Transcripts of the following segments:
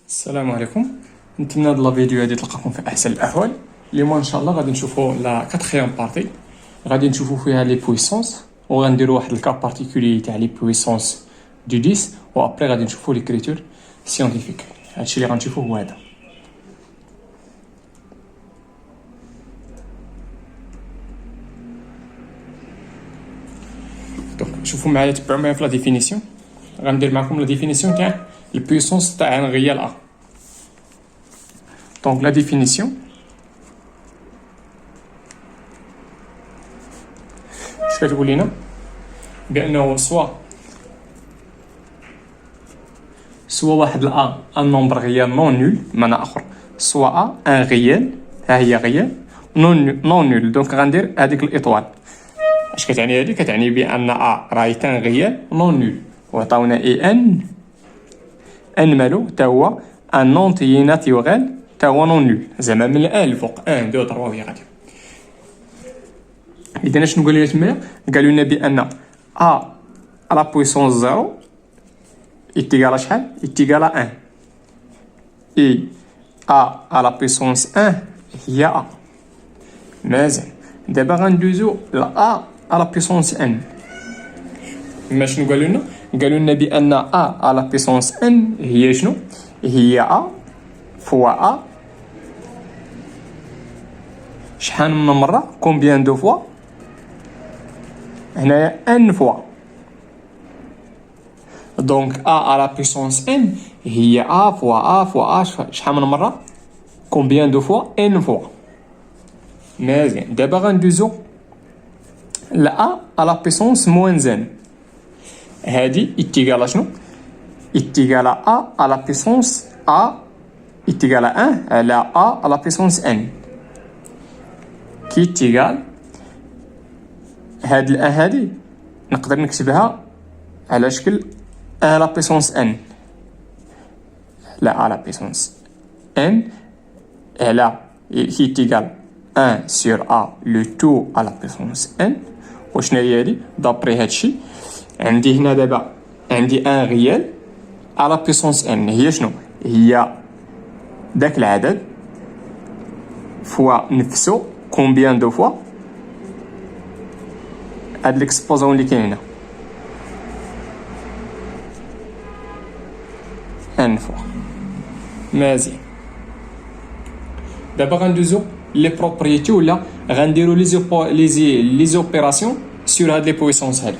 السلام عليكم. نتمنى هاد لا فيديو هادي تلقاكم في احسن الاحوال. اليوم ان شاء الله غادي نشوفوا لا كاتريام بارتي، غادي نشوفوا فيها لي بويسونس وغنديروا واحد الكا بارتيكولي تاع لي بويسونس دو 10 وابري غادي نشوفوا ليكريتور سيانتيفيك. هادشي اللي غنشوفوه هو هذا. دونك شوفوا معايا، تبعوا معايا في لا ديفينيسيون. غندير معكم لا ديفينيسيون تاع البويسونس تاع ان ريال ا. دونك لا ديفينيسيون اش كتقول لنا؟ بانه سوا واحد الأ ان نومبر ريال نون نول، بمعنى اخر سوا ا ان ريال، ها هي ريال نون نول. دونك غندير هذيك الاطوال. اش كتعني هذه؟ كتعني بان ا راهي تان ريال نون نول، وعطاونا اي ان مالو تا هو ان نونتي ناتيورال تا هو نون نول، زعما من الان الفوق 1 2 3 وهي غاديه. اذا شنو قالوا لنا تمايا؟ قالوا لنا بان ا على بويسونس 0 ايتيغال شحال؟ ايتيغال 1. اي ا على بويسونس 1 هي ا. مازال دابا غندوزو ل ا على بويسونس ان. ما شنو قالوا لنا؟ قالوا لنا بان ا على بويسونس ان هي شنو؟ هي ا فوا ا شحال من مره؟ كومبيان دو فوا؟ هنايا ان فوا. دونك ا على بويسونس ان هي ا فوا ا فوا ا شحال من مره؟ كومبيان دو فوا؟ ان فوا. مزيان، دابا غندوزو ل ا على بويسونس موان ان. هادي ايتيغال شنو؟ ايتيغال ا على بويسونس ا ايتيغال 1 على ا على بويسونس ان، كي ايتيغال هاد الان هادي نقدر نكتبها على شكل 1 على بويسونس ان، لا على بويسونس ان على كي ايتيغال 1 سور ا لو تو على بويسونس ان. وشنو هي هادي؟ دابري هادشي عندي هنا دابا عندي ان ريال على بويسونس ان هي شنو؟ هي داك العدد فوا نفسو كومبيان دو فوا هاد ليكسبوزون اللي كاين هنا ان فوا. مزيان، دابا غندوزو لي بروبريتي ولا غنديرو لي زوبيراسيون سور هاد لي بويسونس هادو.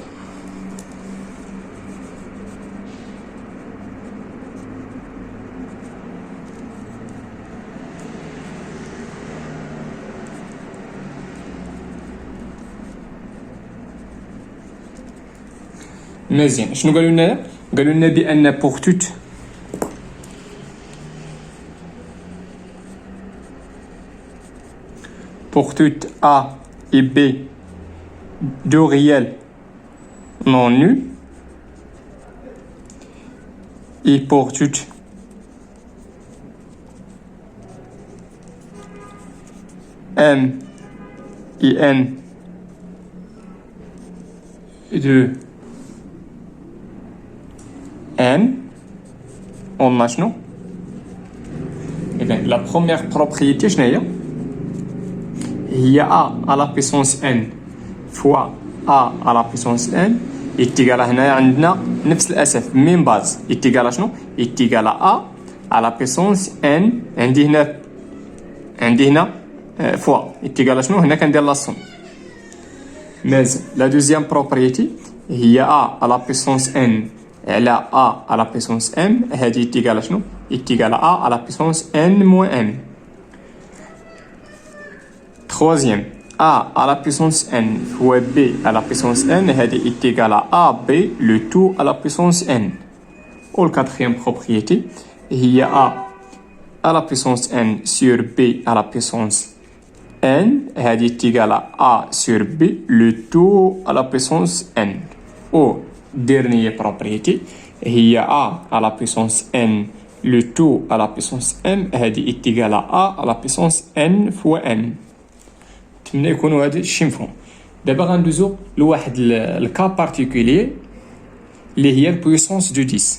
مزيان، شنو قالوا لنا؟ قالوا لنا بان بوغ toute A et B deux réels non nuls, et pour toute M et N de N, on a شنو؟ Eh bien, la première propriété شنو هي؟ هي a à la puissance n fois a à la puissance n ايتيغال هنايا عندنا نفس الاسف مين باز ايتيغال شنو؟ ايتيغال a à la puissance n. عندي هنا فوا ايتيغال شنو؟ هنا كندير لا سوم. مازال لا دوزيام بروبريتي هي a à la puissance n على a à la puissance m، هادي ايتيغال شنو؟ ايتيغال a à la puissance n moins n. Troisième, a à la puissance n fois b à la puissance n, est égal à ab, le tout à la puissance n. Ou la quatrième propriété, il y a a à la puissance n sur b à la puissance n, est égal à a sur b, le tout à la puissance n. Ou dernière propriété, il y a a à la puissance n, le tout à la puissance m, est égal à a à la puissance n fois n. نتمنى يكونوا هادي الشي مفهوم. دابا غندوزو لواحد الكا بارتيكولي اللي هي البويسونس دو 10.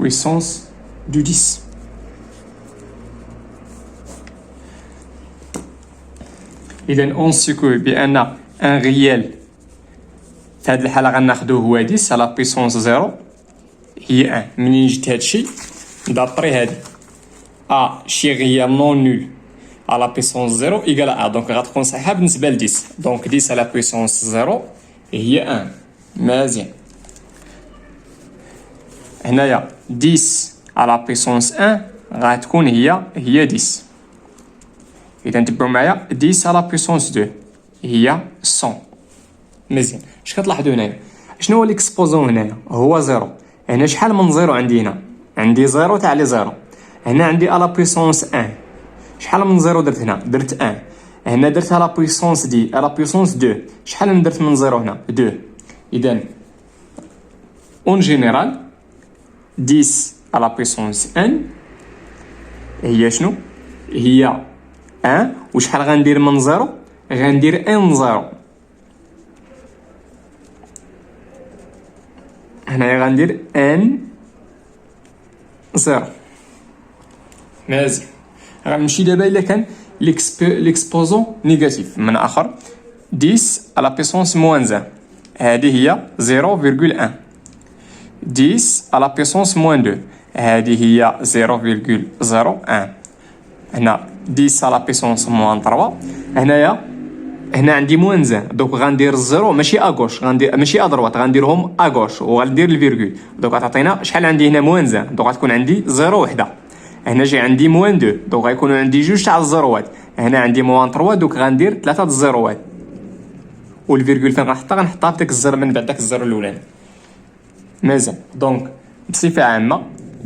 puissance du 10. إذا on sait que بأن un réel في هذه الحالة غناخدوه هو 10 على puissance 0 هي 1. منين جيت هادشي دابري هادي شي غيال نون نول على puissance 0 إيكال 1 دونك غتكون صحيحة بالنسبة ل 10 دونك 10 على puissance 0 هي 1. مزيان. هنايا 10 على puissance 1 غتكون هي 10. إذا تبعو معايا 10 على puissance 2 هي 100. مزيان. اش كتلاحظوا هنايا؟ شنو هو ليكسبوزون هنايا؟ هو 0. هنا شحال من 0 عندي هنا؟ عندي 0 تاع لي 0. هنا عندي على puissance 1. شحال من 0 درت هنا؟ درت 1. هنا درت على puissance دي على puissance 2. شحال درت من 0 هنا؟ 2. إذا اون جينيرال 10 على puissance 1 هي شنو؟ هي 1. وشحال غندير من 0؟ غندير ان 0. هنايا غندير ان 0. مزيان. غنمشي دابا الا كان ليكسبوزون نيجاتيف من اخر 10 على بيسونس موان 1 هذه هي 0.1. 10 على بيسونس موان 2 هذه هي 0.01. هنا 10 على بيسونس موان 3 هنا عندي موان 1 دونك غندير الزيرو ماشي اغوش غندير ماشي ادروات غنديرهم اغوش وغندير الفيرغول دونك غتعطينا شحال عندي هنا موان 1 دونك غتكون عندي 0 وحده. هنا جاي عندي موان 2 دونك غيكونوا عندي جوج تاع الزيروات. هنا عندي موان 3 دونك غندير 3 د الزيروات والفيرغول فين غنحطها في داك الزر من بعد داك الزر الاولاني. مزيان. دونك بصفه عامه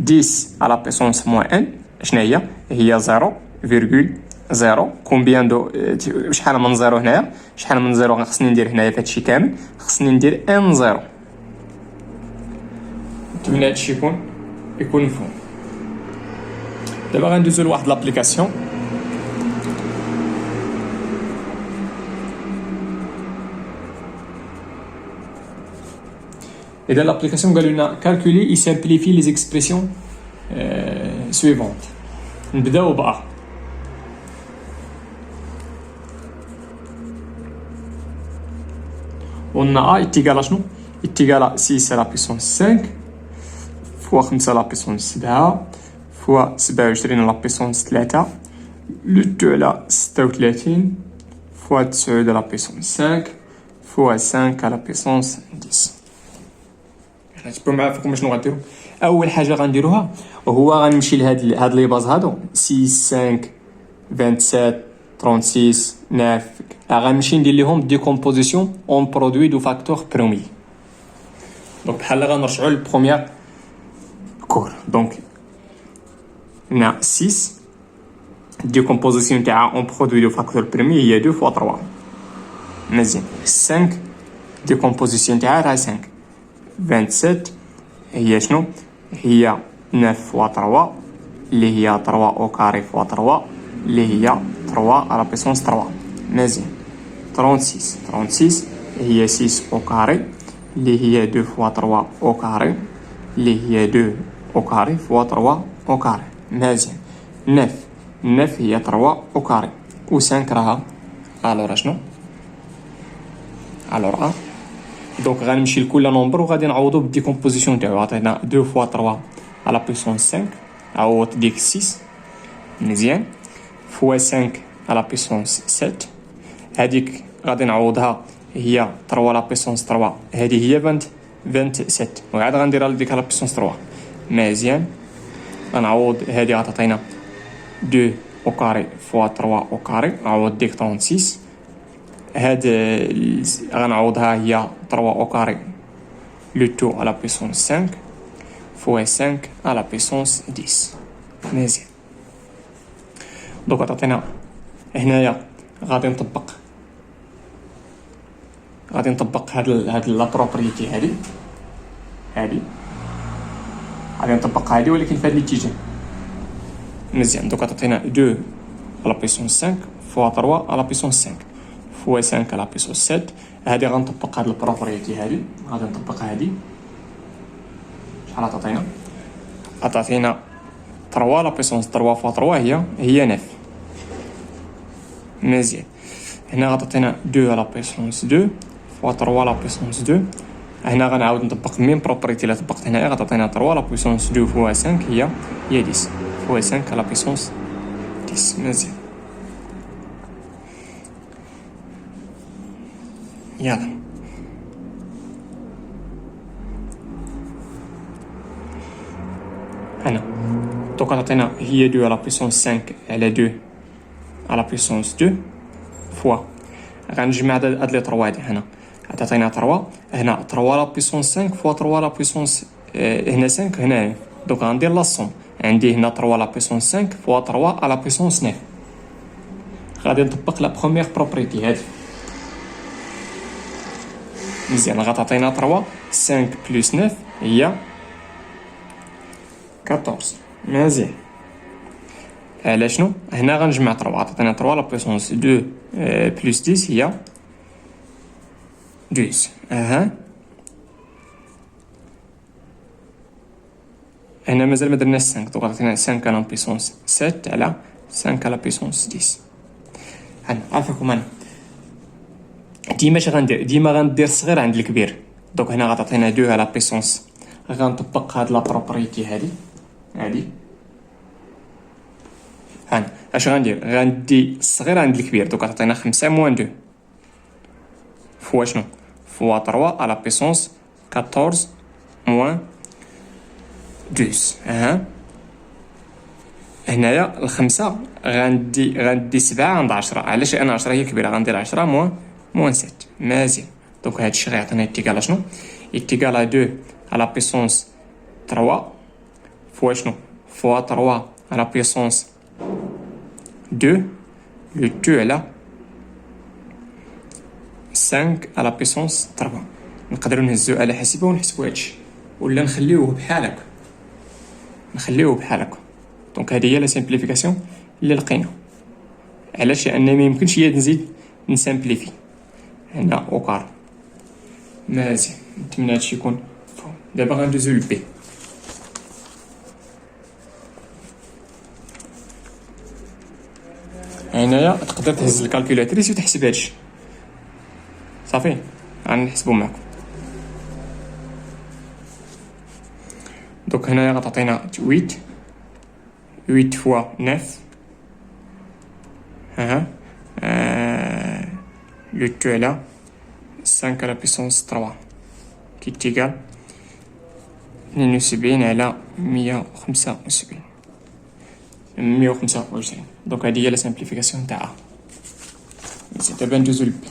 10 على بيسونس موان 1 شنو هي 0.0 كومبيان دو شحال من 0 هنايا شحال من 0 خصني ندير هنايا في هادشي كامل خصني ندير ان 0. نتمنى هادشي يكون مفهوم. دابا غندوزو لواحد لابليكاسيون إذا l'application قالوا لنا calculer et simplifier les expressions suivantes. نبداو ب A. قلنا A اتيكال شنو؟ اتيكال 6 على puissance 5 فوا 5 على puissance 7 فوا 27 على puissance 3 لو تو على 36 فوا 9 على puissance 5 فوا 5 على puissance 10. تبعوا معايا فيكم شنو غنديروا. اول حاجه غنديروها هو غنمشي لهاد لي باز هادو 6 5 27 36 9 غنمشي ندير لهم ديكومبوزيسيون اون برودوي دو فاكتور برومي. دونك بحال غنرجعوا للبروميير كور. دونك هنا 6 ديكومبوزيسيون تاعها اون برودوي دو فاكتور برومي هي 2 فوا 3. مزيان. 5 ديكومبوزيسيون تاعها راه 5 27 هي شنو؟ هي 9 فوا 3 اللي هي 3 او كاري فوا 3 اللي هي 3 على بيسونس 3. مزيان. 36 هي 6 او كاري اللي هي 2 فوا 3 او كاري اللي هي 2 او كاري فوا 3 او كاري. مزيان. 9 هي 3 او كاري و 5 راها الوغ شنو؟ الوغ دونك غنمشي لكل نومبر وغادي نعوضو بالديكومبوزيسيون تاعو. عطينا 2 فوا 3 على بيسونس 5 عوض ديك 6. مزيان. فوا 5 على بيسونس 7 هذيك غادي نعوضها هي 3 على بيسونس 3 هذه هي 27 وعاد غنديرها لديك على بيسونس 3. مزيان. غنعوض هذه غتعطينا 2 او كاري فوا 3 او كاري عوض ديك 36 هاد غنعوضها هي 3 او كاري لو تو على بيسونس 5 فوا 5 على بيسونس 10. مزيان. دوك تعطينا هنايا غادي نطبق هاد لا بروبريتي هادي غادي نطبق هادي ولكن في هاد الاتجاه. مزيان. دوك تعطينا 2 على بيسونس 5 فوا 3 على بيسونس 5 فوا 5 على بيسونس 7 هادي غنطبق هاد البروبريتي هادي غادي نطبق هادي شحال تعطينا عطاتينا 3 لا بيسونس 3 فوا 3 هي 9. مزيان. هنا غتعطينا 2 على بيسونس 2 فوا 3 على بيسونس 2. هنا غنعاود نطبق ميم بروبريتي اللي طبقت هنايا، غتعطينا 3 على بيسونس 2 فوا 5 هي 10 فوا 5 على بيسونس 10. مزيان. يلا هنا دوكا تعطينا هي 2 على بيسونس 5 على 2 على بيسونس 2 فوا غنجمع هاد لي 3 هادي. هنا تعطينا 3 هنا 3 على بيسونس 5 فوا 3 على بيسونس هنا 5 هنا. دوك غندير لا سوم، عندي هنا 3 على بيسونس 5 فوا 3 على بيسونس 9. غادي نطبق لا بروميير بروبريتي هادي. مزيان. غتعطينا 3 5 بلس 9 هي 14. مزيان. على شنو هنا غنجمع 3 عطاتنا 3 لا بيسونس 2 بلس 10 هي 12. هنا مازال ما درناش 5 دوك عطاتنا 5 على بيسونس 7 على 5 على بيسونس 10. هنا عافاكم. انا ديما غندير الصغير عند الكبير. دوك هنا غتعطينا 2 على بيسونس، غنطبق هاد لا بروبريتي هادي. هنا اش غندير؟ غندي الصغير عند الكبير. دوك غتعطينا 5 موان 2 فوا شنو؟ فوا 3 على بيسونس 14 موان 12. هنايا الخمسة غندي 7 عند 10. علاش؟ لان 10 هي كبيرة، غندير 10 موان 7. مزيان. دوك هادشي غيعطينا يتيكال شنو؟ يتيكال 2 على بيسونس 3 فوا شنو؟ فوا 3 على بيسونس 2 لو 2 على 5 على بيسونس 3. نقدروا نهزو على حاسبه ونحسبوا هادشي، ولا نخليوه بحال هكا. دونك هذه هي لا سامبليفيكاسيون اللي لقينا. علاش؟ لان ما يمكنش هي نزيد نسامبليفي هنا اوكار. مزيان. نتمنى هادشي يكون فهم. دابا غندوزو للبي. هنايا تقدر تهز الكالكولاتريس وتحسب هادشي صافي. غنحسبو معاكم. دوك هنايا غتعطينا 8 فوا 9 لو 2 على 5 على بيسونس 3 كي تيكال 72 على 175. دونك هادي هي لا سامبليفيكاسيون تاعها. دابا ندوزو للبي.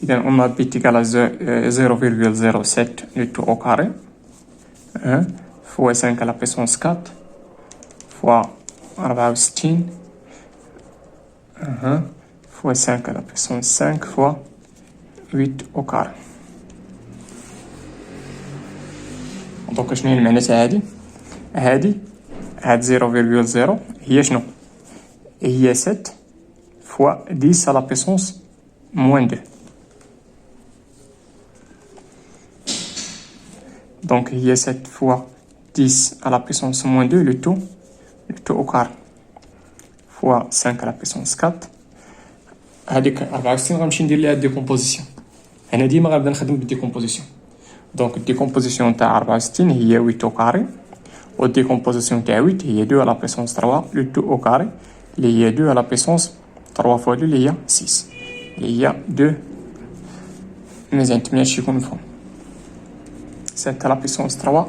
إذا on a b égale à 0,07 le tout au carré fois 5 à la puissance 4 fois 64 fois 5 à la puissance 5 fois 8 au carré. دونك شنو هي المعنى تاع هادي؟ هاد 0,0 هي شنو؟ هي 7 فوا 10 à la puissance moins 2. Donc, il y a 7 fois 10 à la puissance moins 2, le tout au carré, fois 5 à la puissance 4. هذيك 64 غنمشي ندير ليها ديكومبوزيسيون. انا ديما غنبدا نخدم بالديكومبوزيسيون. دونك الديكومبوزيسيون تاع 64 هي 8 au carré، والديكومبوزيسيون تاع 8 هي 2 à la puissance 3 le tout au carré اللي هي 2 à la puissance 3 fois 2 اللي هي 6 اللي هي 2. مزيان. نتمنى هادشي يكون مفهوم. 7 à la puissance 3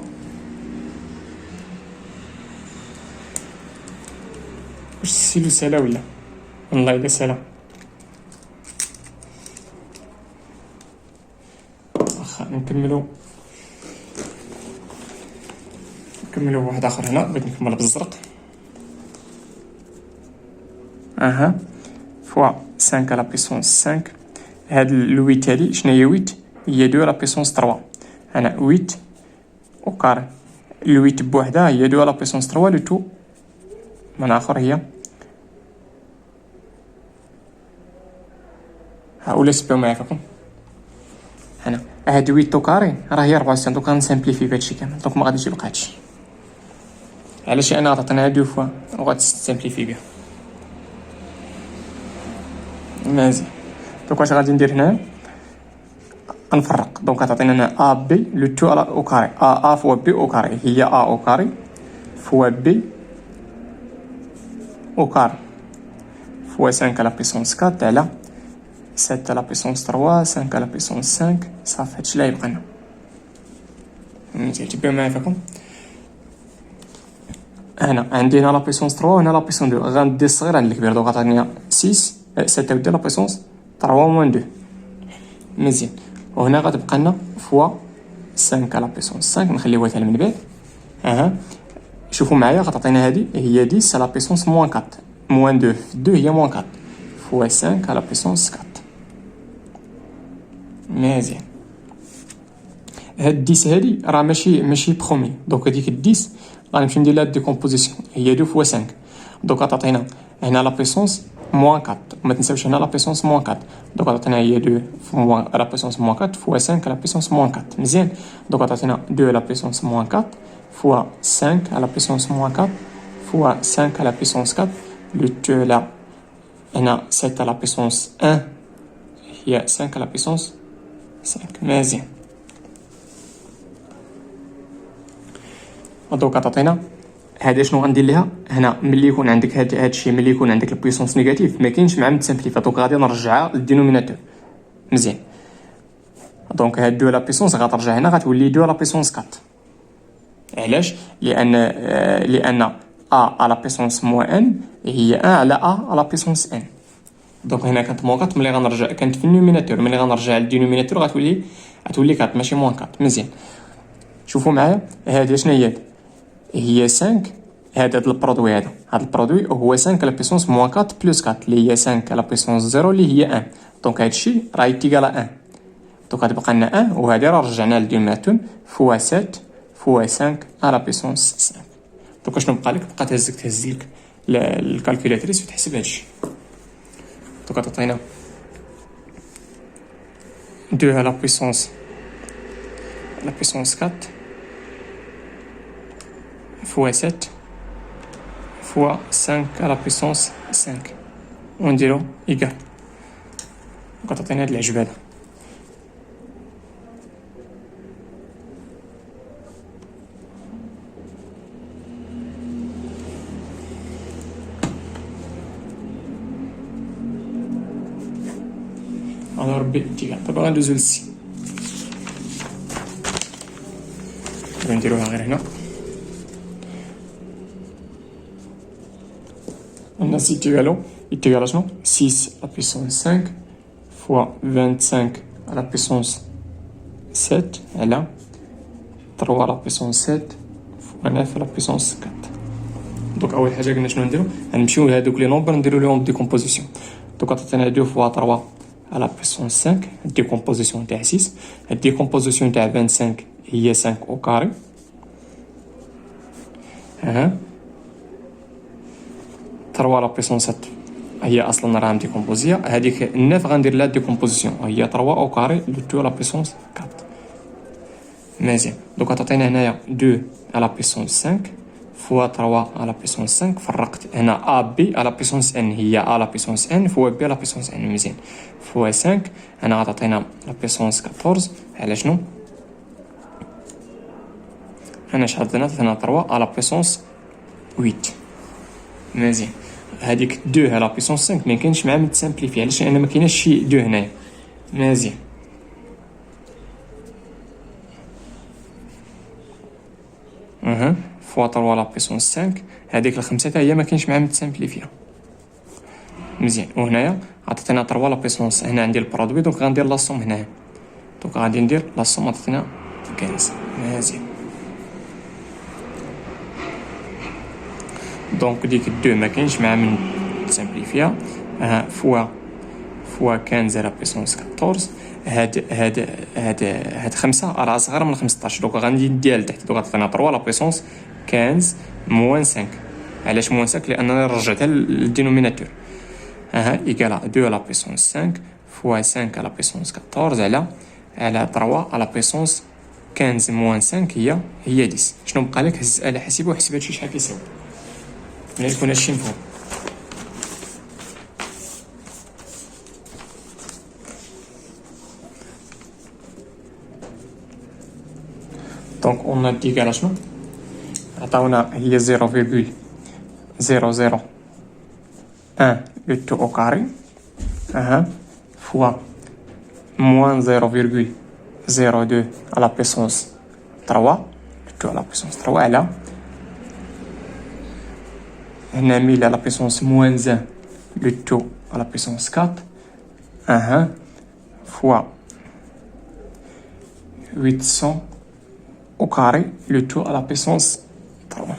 واش السيلو سالا ولا؟ والله إلا سالا. واخا نكملو واحد آخر. هنا بغيت نكمل بالزرق. فوا 5 à la puissance 5. هاد الويت هادي شنو هي؟ ويت هي 2 à la puissance 3. هنا 8 au carré. الويت بوحدها هي 2 à la puissance 3 لو تو من آخر هي هاولا سباو معايا فيكم. هنا هاد 8 او كاري راه هي 64. دوك غنسامبليفي بهادشي كامل. دونك ما غاديش يبقى هادشي. علاش؟ انا غتعطينا 2 فوا وغتسامبليفي بها. مزيان. دونك واش غادي ندير هنا؟ غنفرق. دونك غتعطينا هنا ا بي لو تو على او كاري. ا فوا بي او كاري هي ا او كاري فوا بي او كاري فوا 5 على بيسونس 4 على 7 على بيسونس 3 5 على بيسونس 5. صافي هادشي اللي يبقى لنا. مزيان تبعوا معايا فيكم. هنا عندي هنا لا بيسونس 3 وهنا لا بيسونس 2. غندي الصغير عند الكبير. دونك غتعطيني 6 7 لا بيسونس 3 موان 2. مزيان. وهنا غتبقى لنا فوا 5 على بيسونس 5. نخليوها حتى من بعد. شوفوا معايا غتعطينا هذه هي 10 على بيسونس موان 4 موان 2 في 2 هي موان 4 فوا 5 على بيسونس 4. مزيان. هاد 10 هادي راه ماشي برومي. دونك هذيك 10 غنمشي ندير لها ديكومبوزيسيون هي 2 فوا 5. دونك غتعطينا هنا لا بيسونس موان 4. ما تنساوش هنا لا بيسونس موان 4. دونك غتعطينا هي 2 فوا لا بيسونس موان 4 فوا 5 على بيسونس موان 4. مزيان. دونك غتعطينا 2 على بيسونس موان 4 فوا 5 على بيسونس موان 4 فوا 5 على بيسونس 4. لو تو لا هنا 7 على بيسونس 1 هي 5 على بيسونس 5. مزيان. دونك غتعطينا هذا شنو غندير ليها هنا. ملي يكون عندك هذا الشيء ملي يكون عندك البويسونس نيجاتيف ما كاينش مع متسامبليفا. دونك غادي نرجعها للدينوميناتور. مزيان. دونك هاد 2 لا بيسونس غترجع هنا غتولي 2 لا بيسونس 4. علاش؟ لان ا على بيسونس موان ان هي 1 على ا على بيسونس ان. دونك هنا كانت موان 4 ملي غنرجع كانت في النوميناتور. ملي غنرجع للدينوميناتور غتولي 4 ماشي موان 4. مزيان. شوفوا معايا هذه شنو هي 5. هذا البرودوي هذا البرودوي هو 5 على بيسونس موان 4 بلس 4 اللي هي 5 على بيسونس 0 اللي هي 1. دونك هادشي راه يتيكال 1. دونك غتبقى لنا 1 وهذه راه رجعنا للدينوميناتور فوا 7 فوا 5 على بيسونس 5. دونك شنو بقى لك؟ بقى تهز لك الكالكولاتريس وتحسب هادشي. دونك تعطينا 2 على بيسونس 4 فوا 7 فوا 5 على بيسونس 5 ونديرو إيكال. وكتعطينا هاد العجب هذا. على ربي إيكال. دابا غندوزو للسي. نديروها غير هنا. عندنا سي إيكال شنو 6 على بيسونس 5 فوا 25 على بيسونس 7 على 3 على بيسونس 7 فوا 9 على بيسونس 4. دونك اول حاجه قلنا شنو نديرو غنمشيو لهادوك لي نومبر نديرو لهم ديكومبوزيسيون. دونك عطينا 2 فوا 3 على بيسونس 5 ديكومبوزيسيون تاع 6. الديكومبوزيسيون تاع 25 هي 5 او كاري. 3 على بيسونس 7 هي اصلا راه ديكومبوزيه. هذيك 9 غندير لها ديكومبوزيسيون هي 3 او كاري لو تو على بيسونس 4. مزيان. دونك تعطينا هنايا 2 على بيسونس 5 فوا 3 على بيسونس 5. فرقت هنا ا بي على بيسونس ان هي ا على بيسونس ان فوا بي على بيسونس ان. مزيان. فوا 5 هنا غتعطينا لا بيسونس 14 على شنو هنا شحال عطينا 3 على بيسونس 8. مزيان. هذيك 2 على بيسونس 5 ما كاينش مع متسامبليفي علاش لان ما كايناش شي 2 هنايا. مزيان. فوا 3 على بيسونس 5 هذيك الخمسه حتى هي ما كاينش مع متسامبليفيها. مزيان. وهنايا عطيتنا 3 على بيسونس هنا عندي البرودوي دونك غندير لاصوم هنايا. دونك غادي ندير لاصوم عطيتنا 15. مزيان. دونك ديك 2 ما كاينش مع من سامبليفيا. فوا 15 على بيسونس 14. هاد 5 راه صغر من 15. دونك غندي نديها لتحت. دونك عطينا 3 على بيسونس 15 موان 5. علاش موان 5 لانني رجعتها للدينوميناتور. إيكال 2 على بيسونس 5 فوا 5 على بيسونس 14 على على 3 على بيسونس 15 موان 5 هي 10. شنو بقى لك؟ هز الآلة حاسبة وحسب هادشي شحال كيساوي. ملي يكون هادشي مفهوم. دونك اون اديك على شنو عطاونا هي 0,001 لو تو او كاري فوا موان 0,02 على بيسونس 3 لو تو على بيسونس 3 على هنا 1000 على بيسونس موان 1 لو تو على بيسونس 4 فوا 800 au carré le tout à la puissance 3.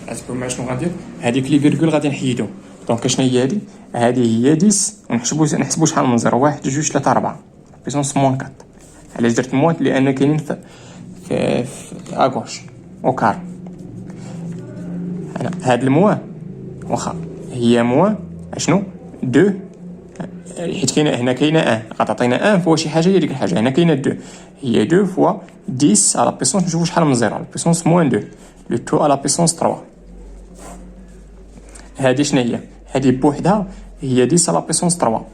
عرفتوا ما شنو غندير؟ هذيك لي فيرغول غادي نحيدو. دونك شنو هي هادي؟ هادي هي 10 ونحسبو شحال من 0 1 2 3 4 بيسونس موان 4. علاش درت موان؟ لان كاينين في اغوش او كاري. انا هاد الموان واخا هي موان شنو 2 حيت كاينه هنا كاينه 1 غتعطينا 1 فوا شي حاجه هي ديك الحاجه. هنا كاينه 2 هي 2 فوا 10 على بيسونس نشوفو شحال من 0 على بيسونس موان 2 لو تو على بيسونس 3. هادي شنو هي؟ هادي بوحدها هي 10 على بيسونس 3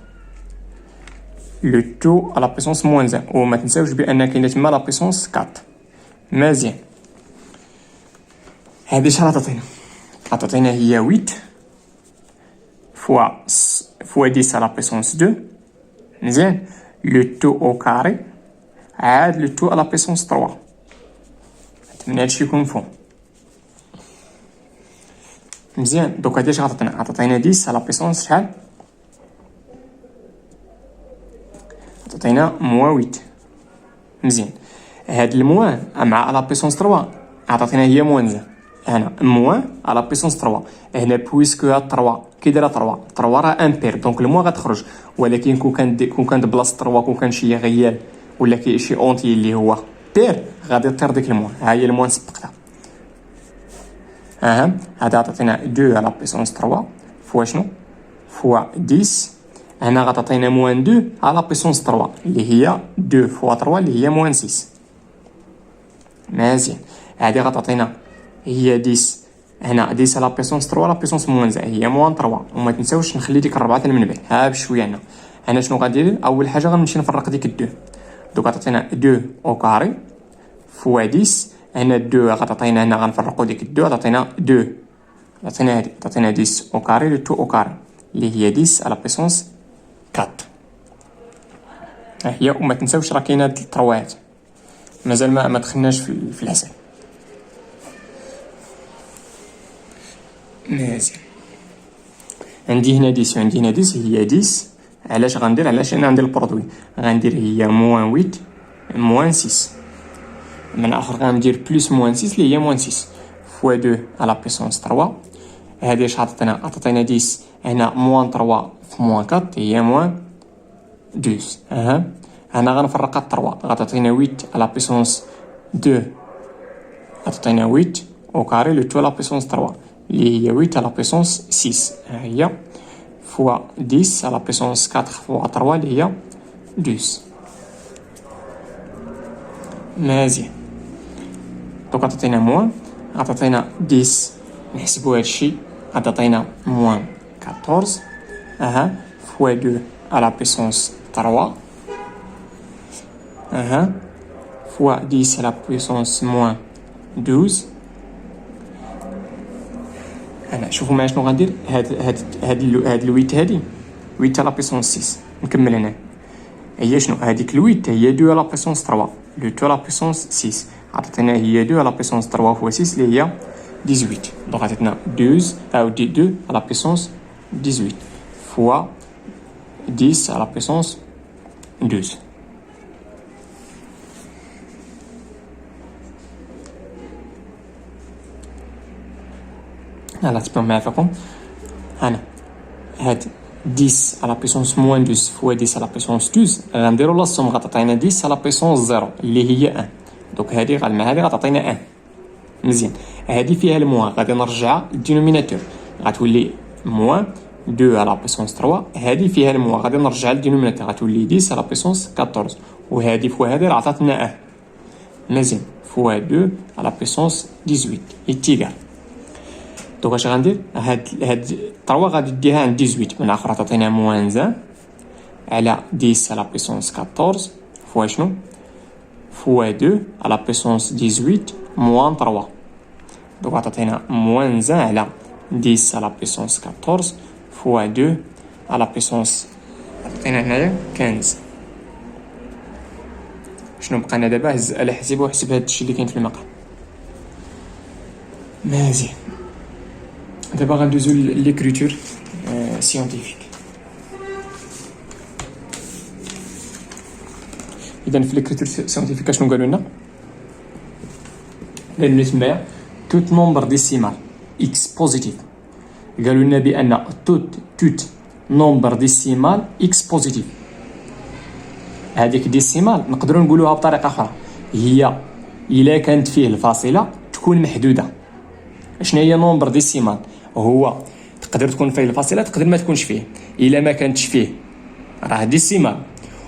لو تو على بيسونس موان 1. وما تنساوش بان كاينه تما لا بيسونس 4. مزيان. هادي شحال عطاتينا هي 8 fois 10 à la puissance 2 مزيان لو تو او كاري عاد لو تو على بيسونس 3. نتمنى هادشي يكون مفهوم مزيان. دوكا هادي اش عطاتينا 10 على بيسونس شحال؟ عطاتينا موان 8. مزيان. هاد الموان مع على بيسونس 3 عطاتينا هي موان 1. هنا موان على بيسونس 3 هنا بويسكو هاد 3 كي دايره 3 راه امبير دونك الموان غتخرج. ولكن كون كان بلاصه 3 كون كان شي غيال ولا شي اونتي اللي هو بير غادي طير ديك الموان. ها هي الموان سبقتها. هذا عطاتينا 2 على بيسونس 3 فوا شنو فوا 10. هنا غتعطينا موان 2 على بيسونس 3 اللي هي 2 فوا 3 اللي هي موان 6. مزيان. هذه غتعطينا هي 10 هنا 10 على بيسونس 3 على بيسونس موان 1 هي موان 3. وما تنساوش نخلي ديك الربعه من بعد ها بشويه. هنا شنو غندير؟ اول حاجه غنمشي نفرق ديك 2. دوك عطاتينا 2 او كاري فوا 10. هنا 2 غتعطينا هنا غنفرقوا ديك 2 غتعطينا 2 عطينا هادي تعطينا 10 او كاري لو تو او كاري اللي هي 10 على بيسونس 4. ها هي. وما تنساوش راه كاينه هاد التروات مازال ما دخلناش في الحساب. مزيان. عندي هنا 10 وعندي هنا 10 هي 10. علاش غندير؟ علاش انا عندي البرودوي غندير هي موان 8 موان 6. من اخر غندير بلس موان 6 اللي هي موان 6 فوا 2 على بيسونس 3. هادي اش عطاتنا؟ عطاتنا 10 هنا موان 3 في موان 4 هي موان 12. هنا غنفرقها 3 غتعطينا 8 على بيسونس 2 غتعطينا 8 او كاري لو تو على بيسونس 3 اللي هي 8 على بيسونس 6. ها هي فوا 10 على بيسونس 4 فوا 3 اللي هي 12. مزيان. دوك عطاتينا موان عطاتينا 10 نحسبو هادشي عطاتينا موان 14 فوا 2 على بيسونس 3 فوا 10 على بيسونس موان 12. انا شوفوا معايا شنو غندير. هاد الويت هادي 8 على بيسونس 6 نكمل هنا. هي شنو هذيك الويت هي 2 على بيسونس 3 لو تو على بيسونس 6 عطاتنا هي 2 على بيسونس 3 فوا 6 اللي هي 18. دونك عطاتنا 12 او 2 على بيسونس 18 فوا 10 على بيسونس 12. هلا تبان معايا فيكم. هنا هاد 10 على بيسونس موان 12 فوا 10 على بيسونس 12 غنديرو لا سوم غتعطينا 10 على بيسونس 0 اللي هي 1. دوك هادي مع هادي غتعطينا 1. مزيان. هادي فيها الموان غادي نرجعها للدينوميناتور غتولي موان 2 على بيسونس 3 هذه فيها الموا غادي نرجع للدينوميناتور غتولي 10 على بيسونس 14 وهذه فوا هذه راه عطاتنا 1 مزيان فوا 2 على بيسونس 18 ايتيغال. دونك اش غندير هاد 3 غادي ديها عند 18 من الاخر تعطينا موان 1 على 10 على بيسونس 14 فوا شنو فوا 2 على بيسونس 18 موان 3 دونك تعطينا موان 1 على 10 على بيسونس 14 فوا 2 على بيسونس عطينا هنايا 15. شنو بقى لنا دابا؟ هز على حسيبه وحسب هاد الشيء اللي كاين في المقام. مزيان دابا غندوزو ليكريتور سيونتيفيك. اذا في ليكريتور سيونتيفيك شنو قالوا لنا؟ قالوا لنا تمايا توت نومبر ديسيمال اكس بوزيتيف. قالوا لنا بان توت نومبر ديسيمال اكس بوزيتيف. هذيك ديسيمال نقدروا نقولوها بطريقه اخرى، هي الا كانت فيه الفاصله تكون محدوده. شنو هي نومبر ديسيمال؟ هو تقدر تكون فيه الفاصله تقدر ما تكونش فيه. الا ما كانتش فيه راه ديسيمال،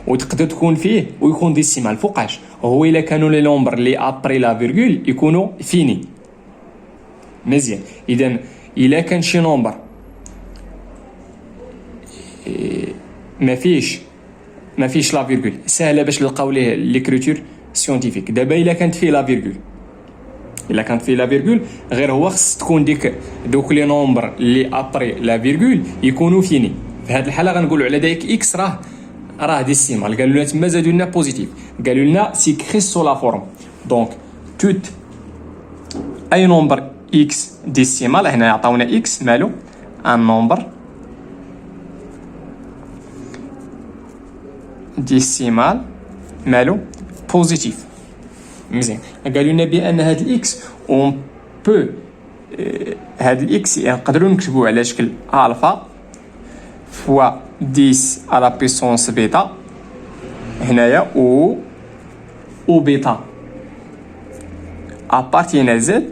وتقدر تكون فيه ويكون ديسيمال فوقاش هو الا كانوا لي نومبر لي ابري لا فيرغول يكونوا فيني. مزيان اذا الا كان شي نومبر ما فيش لا فيرغول سهله باش نلقاو ليه ليكريتور سيونتيفيك. دابا الا كانت فيه لا فيرغول غير هو خص تكون دوك لي نومبر لي ابري لا فيرغول يكونوا فيني. في هذه الحاله غنقولوا على دايك اكس راه ديسيمال. قالوا لنا تما زادوا لنا بوزيتيف، قالوا لنا سيكري سو لا فورم. دونك توت اي نومبر اكس ديسيمال هنا عطاونا اكس مالو ان نومبر ديسيمال مالو بوزيتيف. مزيان قالوا لنا بان هاد الاكس اون بو هاد الاكس نقدروا نكتبوه على شكل الفا فوا 10 على بيسونس بيتا هنايا او بيتا ابارتينا زد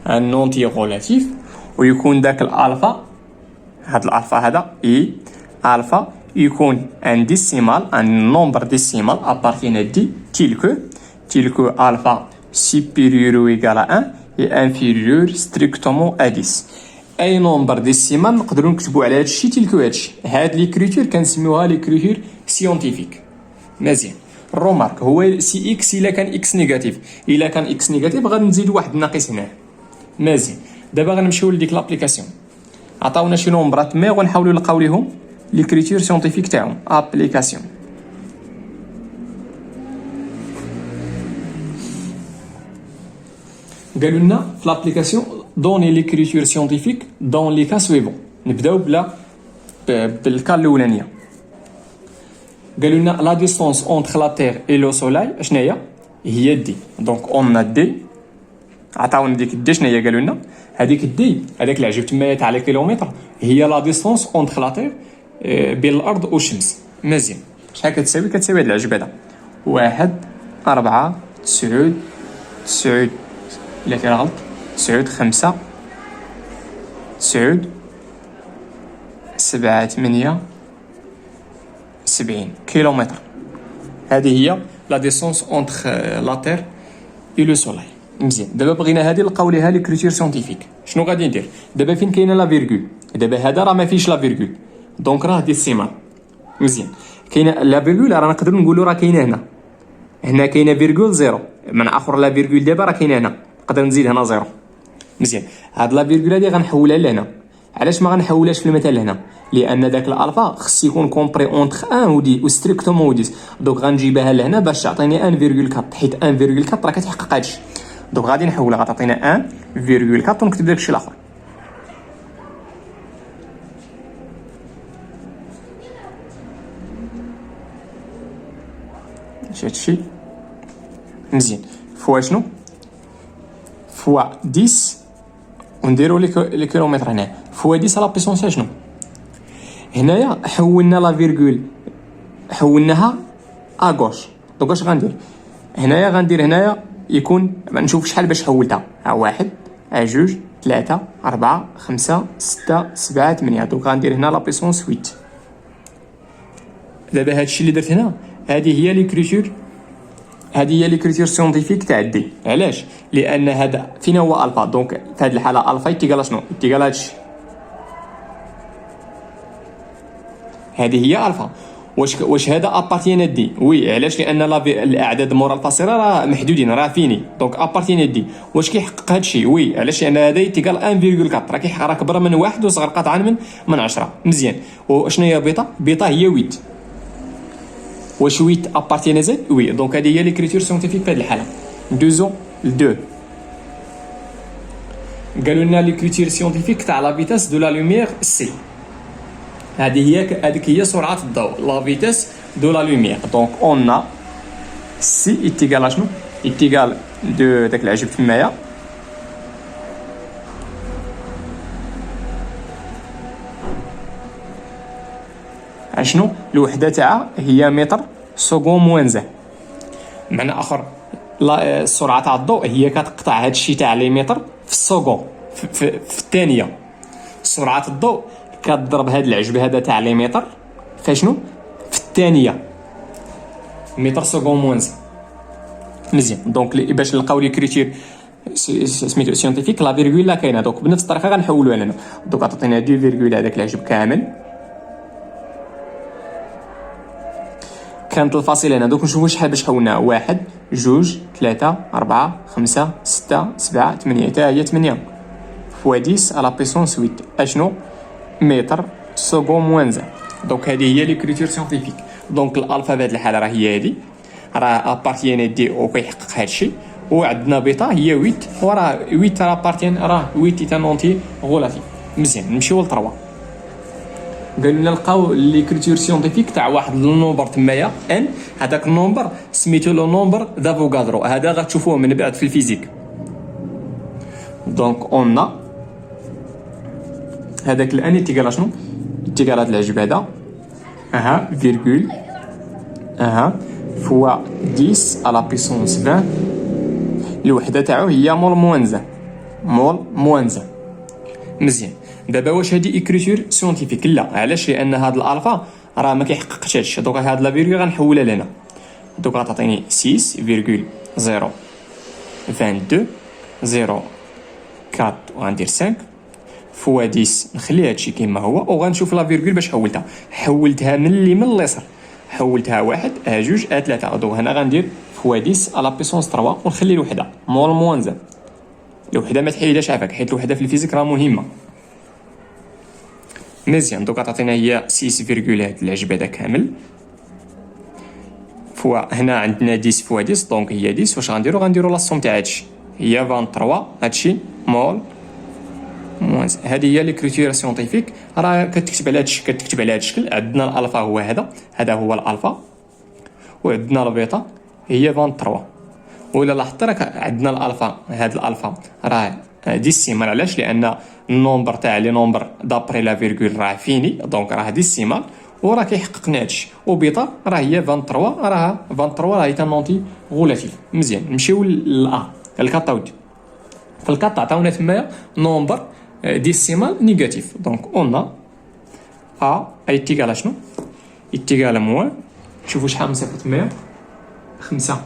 ان نونتي ريلاتيف، ويكون داك الالفا هاد الالفا هذا اي الفا يكون ان ديسيمال ان نومبر ديسيمال ابارتينا دي تيلكو الفا supérieur ou égal à 1 et inférieur strictement à 10. اي نومبر ديسيمال نقدروا نكتبوا على هادشي تيلكو هادشي. هاد ليكريتور كنسميوها ليكريتور سيونتيفيك. مزيان الرومارك هو سي اكس الا كان اكس نيجاتيف، الا كان اكس نيجاتيف غنزيدوا واحد ناقص هنا. مزيان دابا غنمشيو لديك لابليكاسيون. عطاونا شي نومبرات مي غنحاولوا نلقاو ليهم ليكريتور سيونتيفيك تاعهم. ابليكاسيون قالوا لنا في لابليكاسيون دوني ليكريتور سيونتيفيك دون لي كا سويفون. نبداو بالكا الاولانيه. قالوا لنا لا ديستونس اونتر لا تير اي لو سولاي اشنا هي دي. دونك اون دي عطاونا ديك دي شنو هي؟ قالوا لنا هذيك دي هذاك اللي عجب تما تاع لي كيلومتر هي لا ديستونس اونتر لا تير بين الارض والشمس. مزيان شحال كتساوي؟ كتساوي هاد العجب هذا 1 4 9 9 لا كاين غلط 9 5 9 7 8 70 كيلومتر. هذه هي لا ديستونس اونتر لا تير اي لو سولاي. مزيان دابا بغينا هذه نلقاو ليها لي كريتير سيونتيفيك. شنو غادي ندير دابا؟ فين كاينه لا فيرغول؟ دابا هذا راه ما فيش لا فيرغول دونك راه ديسيمال. مزيان كاينه لا فيرغول راه نقدر نقولوا راه كاينه هنا كاينه فيرغول زيرو من اخر لا فيرغول دابا راه كاينه هنا نقدر نزيد هنا زيرو. مزيان هاد لا فيرغول هادي غنحولها لهنا. علاش ما غنحولهاش في المثال هنا؟ لان داك الالفا خص يكون كومبري اونتر 1 و 10 و ستريكتومون 10. دونك غنجيبها لهنا باش تعطيني 1.4 حيت 1.4 راه كتحقق هادشي. دونك غادي نحولها غتعطينا 1.4 ونكتب داك الشيء الاخر. هادشي مزيان فوا شنو؟ فوا 10 ونديرو لي كيلومتر هنا فوا 10 على بيسونس شنو؟ هنايا حولنا لا فيرغول حولناها اغوش. دونك اش غندير هنايا؟ غندير هنايا يكون نشوف شحال باش حولتها. ها 1 2 3 4 5 6 7 8. دوك غندير هنا لا بيسونس 8. دابا هادشي اللي درت هنا هذه هي ليكريتور، هذه هي ليكريتور سيونتيفيك تاع دي. علاش؟ لان هذا فين هو الفا، دونك في هذه الحاله الفا يتيكال شنو؟ يتيكال هادشي. هذه هي الفا. واش هذا ابارتيان دي؟ وي. علاش؟ لان الاعداد مورا الفاصله راه محدودين، راه فيني، دونك ابارتيان دي. واش كيحقق هادشي؟ وي. علاش؟ لان هذا يتيكال 1.4 راه كيحقق، راه كبر من 1 وصغر قطعا من 10. مزيان. وشنو هي بيتا؟ بيتا هي 8. واش 8 ابارتيان زد؟ وي. دونك هذه هي ليكريتور سيونتيفيك في هذه الحاله. دوزو ل2 قالوا لنا ليكريتور سيونتيفيك تاع لا فيتاس دو لا لوميير سي. هذيك هي سرعه الضوء، لا فيتاس دو لا لوميير. دونك اون سي ايتيغال شنو؟ ايتيغال دو داك العجب تمايا اشنو؟ الوحده تاعها هي متر سكون موان زان. معنى اخر السرعه تاع الضوء هي كتقطع هذا الشيء تاع لي متر في السكون في الثانيه. سرعه الضوء كتضرب هذا العجب هذا تاع لي متر فاشنو؟ في الثانيه متر سكون موان زان. مزيان. دونك باش نلقاو لي كريتير سميتو سيونتيفيك لا فيرغول لا كاينه. دونك بنفس الطريقه غنحولوها لنا. دونك عطينا 2 هذاك العجب كامل كانت الفاصله هنا. دوك نشوفوا شحال باش حولناها. 1 2 3 4 5 6 7 8. حتى هي 8 فوا 10 على بيسونس 8 اشنو؟ متر سكون موان زان. دونك هذه هي ليكريتور سيونتيفيك. دونك الالفا بهذه الحاله راه هي هذه، راه ابارتيان دي او كيحقق هذا الشيء. وعندنا بيتا هي 8 وراه 8 راه ابارتيان، راه 8 تانونتي غولاتيف. مزيان. نمشيو ل 3. قالوا لنا نلقاو ليكريتور سيونتيفيك تاع واحد النومبر تمايا ان. هذاك النومبر سميتو لو نومبر دافوغادرو. هذا غتشوفوه من بعد في الفيزيك. دونك اون هذاك الان يتيكال شنو؟ يتيكال هذا العجب هذا اها فيرغول فوا 10 على بيسونس 20. الوحده تاعو هي مول موان زان. مول موان زان. مزيان. دابا واش هادي اكريتور سيونتيفيك؟ لا. علاش؟ لان هاد الالفا راه ما كيحققش هادشي. دونك هاد لا فيرغول غنحولها لهنا. دونك غتعطيني 6.022 0 4 وغندير 5 فوا 10. نخلي هادشي كيما هو وغنشوف لا فيرغول باش حولتها من اليسار. حولتها 1 2 3. دونك هنا غندير فوا 10 على بيسونس 3 ونخلي الوحده مول موان زان. الوحده ما تحيدهاش عافاك حيت الوحده في الفيزيك راه مهمه. مزيان. دوك عطينا هي 6 هاد العجب هذا كامل فوا هنا عندنا 10 فوا 10. دونك هي 10. واش غنديرو لا سوم تاع هادشي هي 23. هادشي مول موان. هذه هي ليكريتور سيونتيفيك. راه كتكتب على هادشي، كتكتب على هاد الشكل. عندنا الالفا هو هذا هو الالفا. وعندنا البيتا هي 23. ولا لاحظت راك عندنا الالفا، هاد الالفا راه ديسيمال. علاش؟ لان النومبر تاع لي نومبر دابري لا فيرغول راه فيني. دونك راه ديسيمال وراه كيحققنا هادشي. وبيتا راه هي 23. راه 23 راه هي تانونتي غولاتيف. مزيان. نمشيو للأ الكاتاود. في الكات عطاونا تمايا نومبر ديسيمال نيجاتيف. دونك اون ا ايتيكال شنو؟ ايتيكال موان. شوفوا شحال مسافه تمايا 5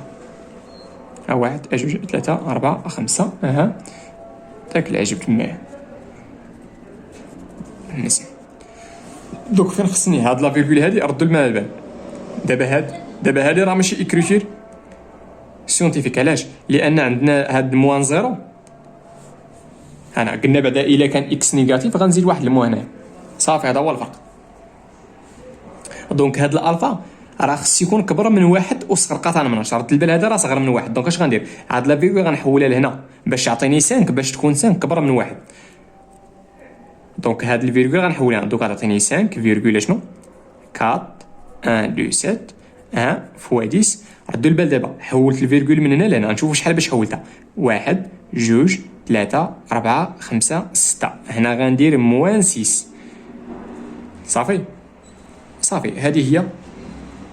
1 2 3 4 5 داك العجب تمايا. مزيان. دوك فين خصني هاد لا فيرغول هادي ردوا الماء البال. دابا هادي راه ماشي اكريتور سيونتيفيك. علاش؟ لان عندنا هاد موان زيرو. انا قلنا بعدا الا كان اكس نيجاتيف غنزيد واحد المو هنا صافي. هذا هو الفرق. دونك هاد الالفا راه خص يكون كبر من 1 وصغر قطعا من 10. رد البال هذا راه صغر من 1. دونك اش غندير؟ هاد لا فيرغول غنحولها لهنا باش يعطيني 5 باش تكون 5 كبر من 1. دونك هاد الفيرغول غنحولها. دونك غتعطيني 5 فيرغول شنو 4 1 2 7 1 فوا 10. ردوا البال دابا حولت الفيرغول من هنا لهنا. نشوفوا شحال باش حولتها. 1 2 3 4 5 6. هنا غندير موان 6. صافي هذه هي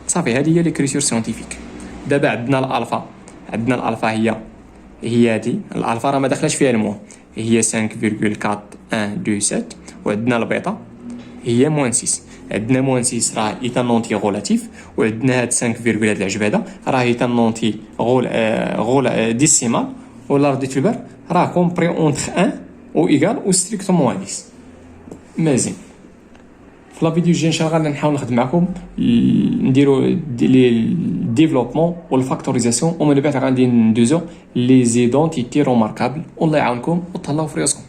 صافي. هذه هي ليكريتور سيونتيفيك. دابا عندنا الالفا هي هذه. الالفا راه ما دخلش فيها المو. هي 5,4127 وعندنا البيتا هي موان 6. عندنا موان 6 راه ايتا نونتي غولاتيف، وعندنا هاد 5 فيرغول هاد العجبه راه ايتا نونتي غول ديسيمال، ولا رديت في البال راه كومبري اونتر 1 و ايكال و ستريكتومون 10. مزيان. في لا فيديو الجاي ان شاء الله غادي نحاول نخدم معكم نديرو لي ديفلوبمون والفاكتوريزاسيون، ومن بعد غادي ندوزو لي زيدونتيتي روماركابل. والله يعاونكم وتهلاو في راسكم.